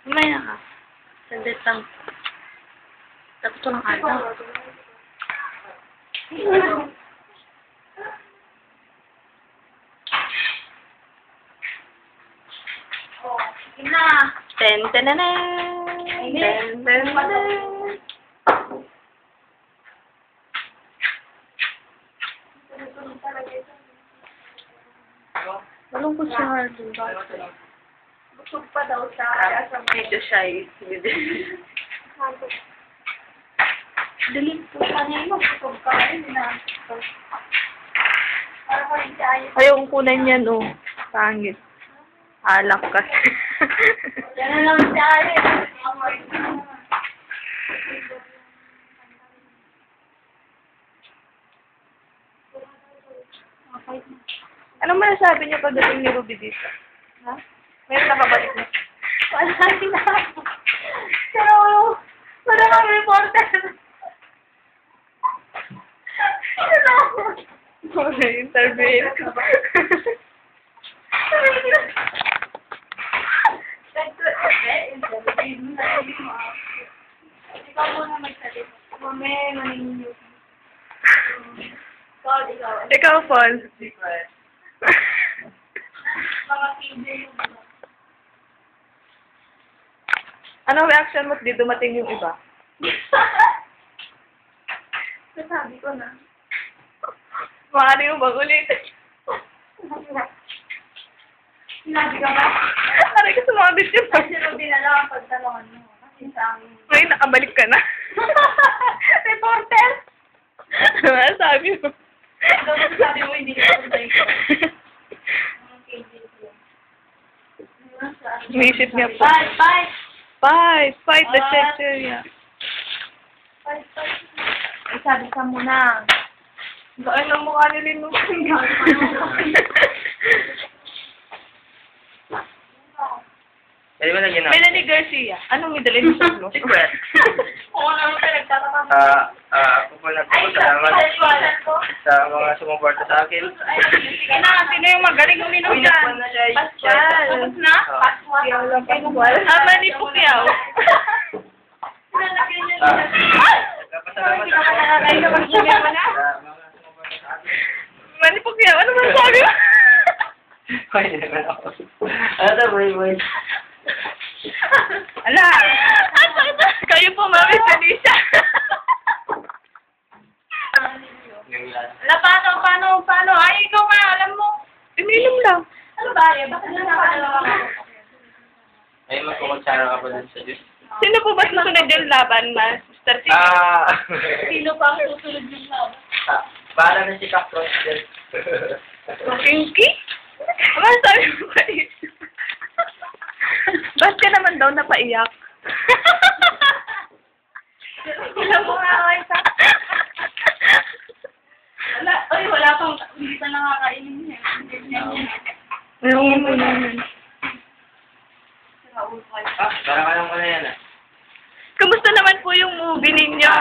Mamaya ka. Sandit lang. Tapos ito ng ano. Sige na. Ten, ten, ten, ten, ten, ten. Malungkot si Harden. Busog pa daw siya. Medyo shy. Delete po pa niya yun. Busog ka. Hindi na. Para pa rin siya ayos. Ayaw kong kunan yan, oh. Pangit. Alak ka. Yan na lang siya ayos. Anong masasabi niyo pagdating ni Ruby dito? Ha? Mayroon nakabalik na. Wala sila. Pero, wala kang reporter. Interview. Ikaw muna magsalita. Mamaya, maninyo. Ikaw. Ikaw, Paul. Mga PJ mo. Anong reaction mo di dumating yung iba? Sasabi ko na. Maaari mo bang ulitin? Sinabi ka ba? Aray ka sumabit yun. Kasi Ruby na lang ang pagtalungan mo. Kasi sa amin. May nakabalik ka na. Reporter! Ano sabi mo? Ikaw sabi mo hindi ka pagtay ko. Mga PJ ko. Inisip niya po. Fight! Fight the Chechnya. Ay, sabi ka muna. Gaan ang mukha ni Lino. Pwede ba lagyan na? Melanie Garcia. Anong middle name sa blog? Secret. Oo naman ka nagtataka. Ako po nagpapasalamat sa mga sumuporta sa akin. Sige na, sino yung magaling uminom Uy, dyan? nakpan na siya. Pascual. Tapos na? Pascual. Manny Pacquiao. Nalagyan niya Ah. nila. Nagpapasalamat Hindi ka ako nakakay na mag-email mo na? sa mga sumuporta sa akin. Manny Pacquiao. Ano ba sabi mo? Pwede naman ako. Ano to, boy? Ala! Kayo po, Mami Felicia. Ala, paano? Ay, ikaw nga, alam mo. Ininom lang. Ano ba, bakit na nakakalawa ka? Ay, magkukutsara ka pa dun sa Diyos. Sino po ba susunod yung laban, Mr. T? Sino pa ang susunod yung laban? Bahala na si Capros din. Pinky? Ano sabi mo ba ito? Ba't ka naman daw napaiyak? Alam mo nga, ay, sa... Wala pang... Hindi pa nakakainin niya. Meron mo naman. Parang alam ko na yan ah. Kamusta naman po yung movie ninyo,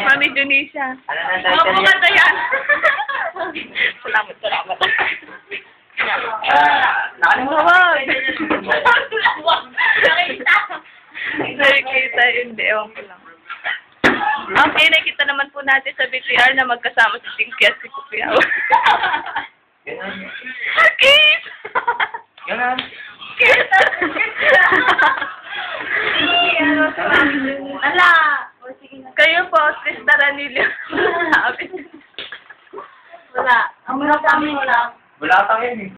Mami Junisha? Ano na Ano po title kanta yan? yan? Salamat. Nakalimutan. Nakikita, hindi. Ewan ko lang. Okay, nakita naman po natin sa BTR na magkasama si Pinky at si Kupiao. Ganun. Kiss! Ganun. Kiss! Ala! Kayo po, Trista Ranilio. Wala. Ang mga kami wala. Bulatang yun eh.